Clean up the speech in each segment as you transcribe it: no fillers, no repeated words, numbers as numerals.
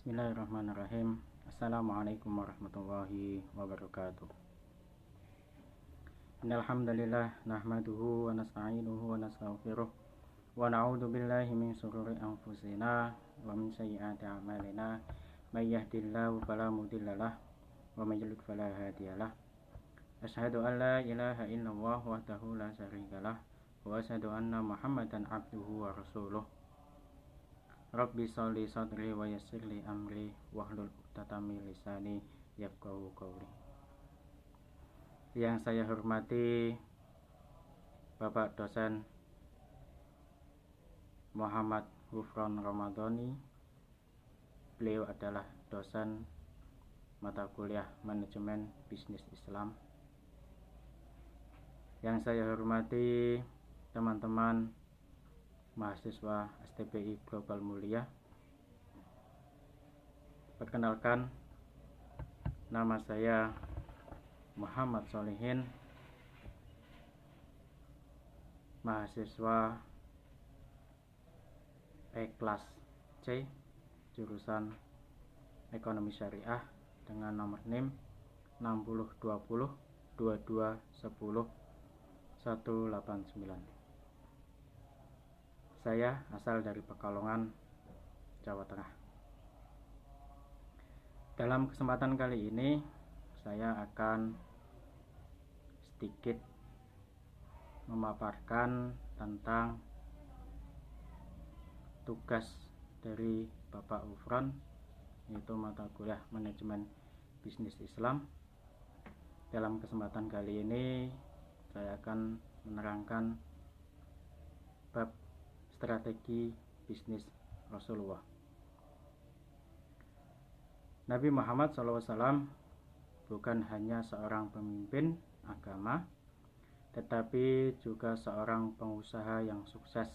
Bismillahirrahmanirrahim. Assalamualaikum warahmatullahi wabarakatuh. Innal hamdalillah nahmaduhu wa nasta'inuhu wa nastaghfiruh wa na'udzu billahi min shururi anfusina wa min sayyiati a'malina. May yahdihillahu fala mudhillalah wa may yudlil fala hadiyalah. Asyhadu an la ilaha illallah wahdahu la syarikalah wa asyhadu anna Muhammadan abduhu wa rasuluh. Rabbi sholli sadri wa yassirli amri wahlul 'uqdatam min lisani yafqahu qawli. Yang saya hormati Bapak dosen Muhammad Ghufron Ramadhani. Beliau adalah dosen mata kuliah Manajemen Bisnis Islam. Yang saya hormati teman-teman mahasiswa STPI Global Mulia. Perkenalkan, nama saya Muhammad Solihin, mahasiswa kelas C, jurusan Ekonomi Syariah dengan nomor NIM 6020 2210 189. Saya asal dari Pekalongan, Jawa Tengah. Dalam kesempatan kali ini saya akan sedikit memaparkan tentang tugas dari Bapak Ghufron, yaitu mata kuliah Manajemen Bisnis Islam. Dalam kesempatan kali ini saya akan menerangkan bab strategi bisnis Rasulullah. Nabi Muhammad SAW bukan hanya seorang pemimpin agama, tetapi juga seorang pengusaha yang sukses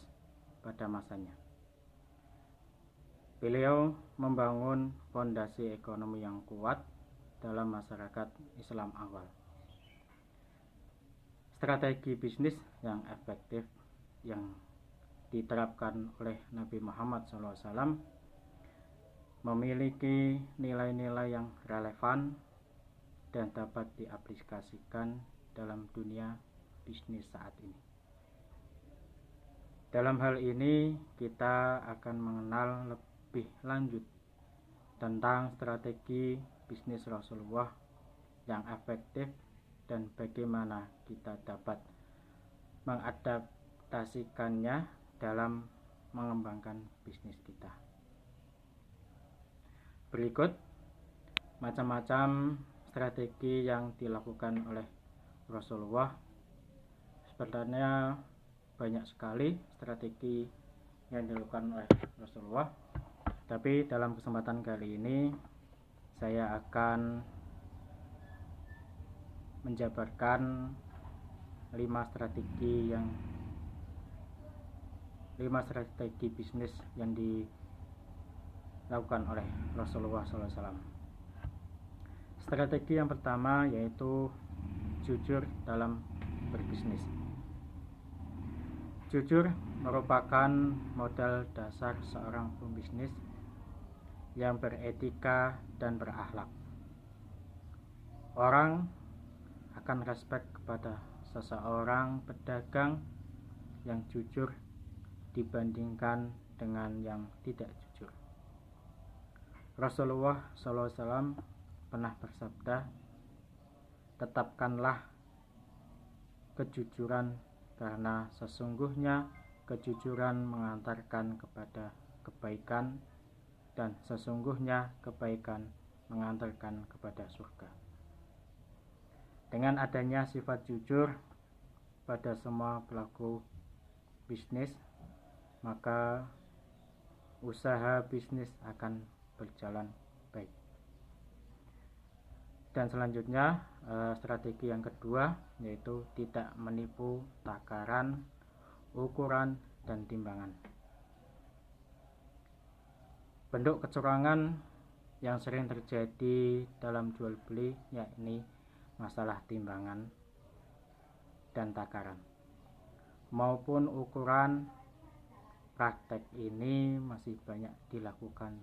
pada masanya. Beliau membangun fondasi ekonomi yang kuat dalam masyarakat Islam awal. Strategi bisnis yang efektif yang diterapkan oleh Nabi Muhammad SAW memiliki nilai-nilai yang relevan dan dapat diaplikasikan dalam dunia bisnis saat ini. Dalam hal ini kita akan mengenal lebih lanjut tentang strategi bisnis Rasulullah yang efektif dan bagaimana kita dapat mengadaptasikannya dalam mengembangkan bisnis kita. Berikut macam-macam strategi yang dilakukan oleh Rasulullah. Sebenarnya banyak sekali strategi yang dilakukan oleh Rasulullah, tapi dalam kesempatan kali ini saya akan menjabarkan 5 strategi bisnis yang dilakukan oleh Rasulullah SAW. Strategi yang pertama yaitu jujur dalam berbisnis. Jujur merupakan modal dasar seorang pembisnis yang beretika dan berakhlak. Orang akan respek kepada seseorang pedagang yang jujur dibandingkan dengan yang tidak jujur. Rasulullah SAW pernah bersabda, tetapkanlah kejujuran karena sesungguhnya kejujuran mengantarkan kepada kebaikan dan sesungguhnya kebaikan mengantarkan kepada surga. Dengan adanya sifat jujur pada semua pelaku bisnis, maka usaha bisnis akan berjalan baik. Dan selanjutnya strategi yang kedua yaitu tidak menipu takaran, ukuran, dan timbangan. Bentuk kecurangan yang sering terjadi dalam jual beli yakni masalah timbangan dan takaran maupun ukuran. Praktek ini masih banyak dilakukan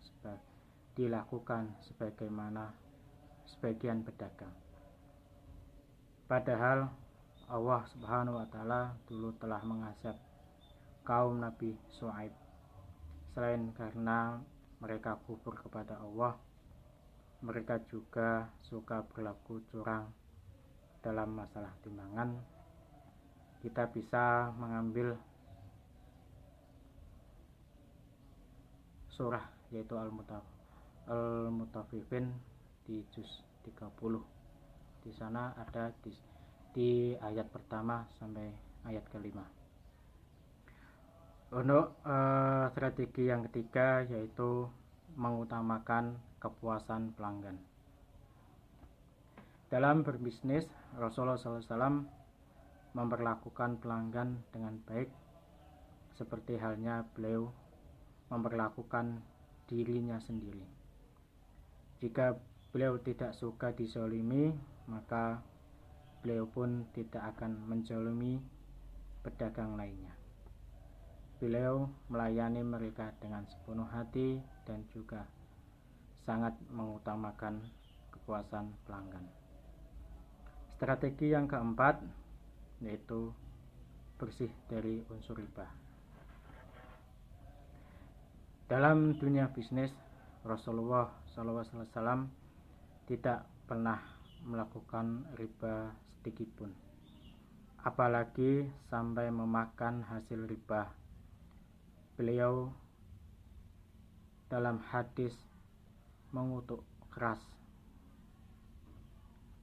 dilakukan sebagaimana sebagian pedagang. Padahal Allah Subhanahu wa taala dulu telah mengazab kaum Nabi Syuaib. Selain karena mereka kufur kepada Allah, mereka juga suka berlaku curang dalam masalah timbangan. Kita bisa mengambil surah yaitu Al-Mutaffifin di juz 30. Di sana ada di ayat pertama sampai ayat kelima. Untuk strategi yang ketiga yaitu mengutamakan kepuasan pelanggan. Dalam berbisnis, Rasulullah SAW memperlakukan pelanggan dengan baik, seperti halnya beliau memperlakukan dirinya sendiri. Jika beliau tidak suka dizalimi, maka beliau pun tidak akan menzalimi pedagang lainnya. Beliau melayani mereka dengan sepenuh hati dan juga sangat mengutamakan kepuasan pelanggan. Strategi yang keempat yaitu bersih dari unsur riba. Dalam dunia bisnis, Rasulullah SAW tidak pernah melakukan riba sedikitpun, apalagi sampai memakan hasil riba. Beliau dalam hadis mengutuk keras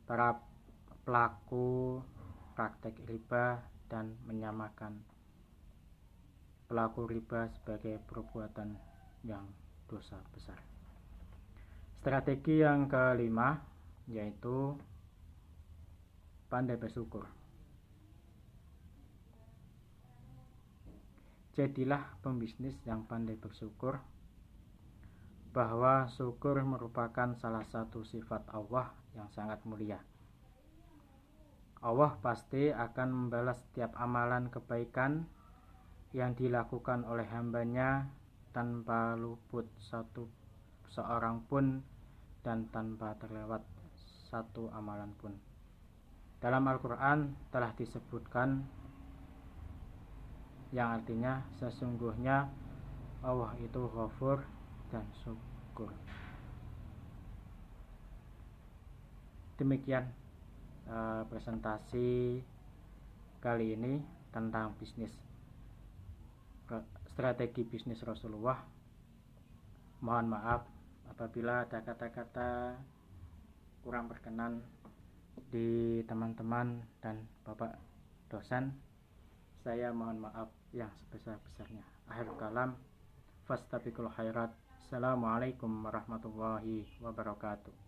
para pelaku praktek riba dan menyamakan pelaku riba sebagai perbuatan yang dosa besar. Strategi yang kelima yaitu pandai bersyukur. Jadilah pembisnis yang pandai bersyukur, bahwa syukur merupakan salah satu sifat Allah yang sangat mulia. Allah pasti akan membalas setiap amalan kebaikan yang dilakukan oleh hambanya tanpa luput seorang pun dan tanpa terlewat satu amalan pun. Dalam Al-Quran telah disebutkan yang artinya sesungguhnya Allah itu Ghafur dan Syukur. Demikian presentasi kali ini tentang bisnis, strategi bisnis Rasulullah. Mohon maaf apabila ada kata-kata kurang berkenan di teman-teman dan Bapak dosen. Saya mohon maaf yang sebesar-besarnya. Akhirul kalam, fastabiqul khairat. Assalamualaikum warahmatullahi wabarakatuh.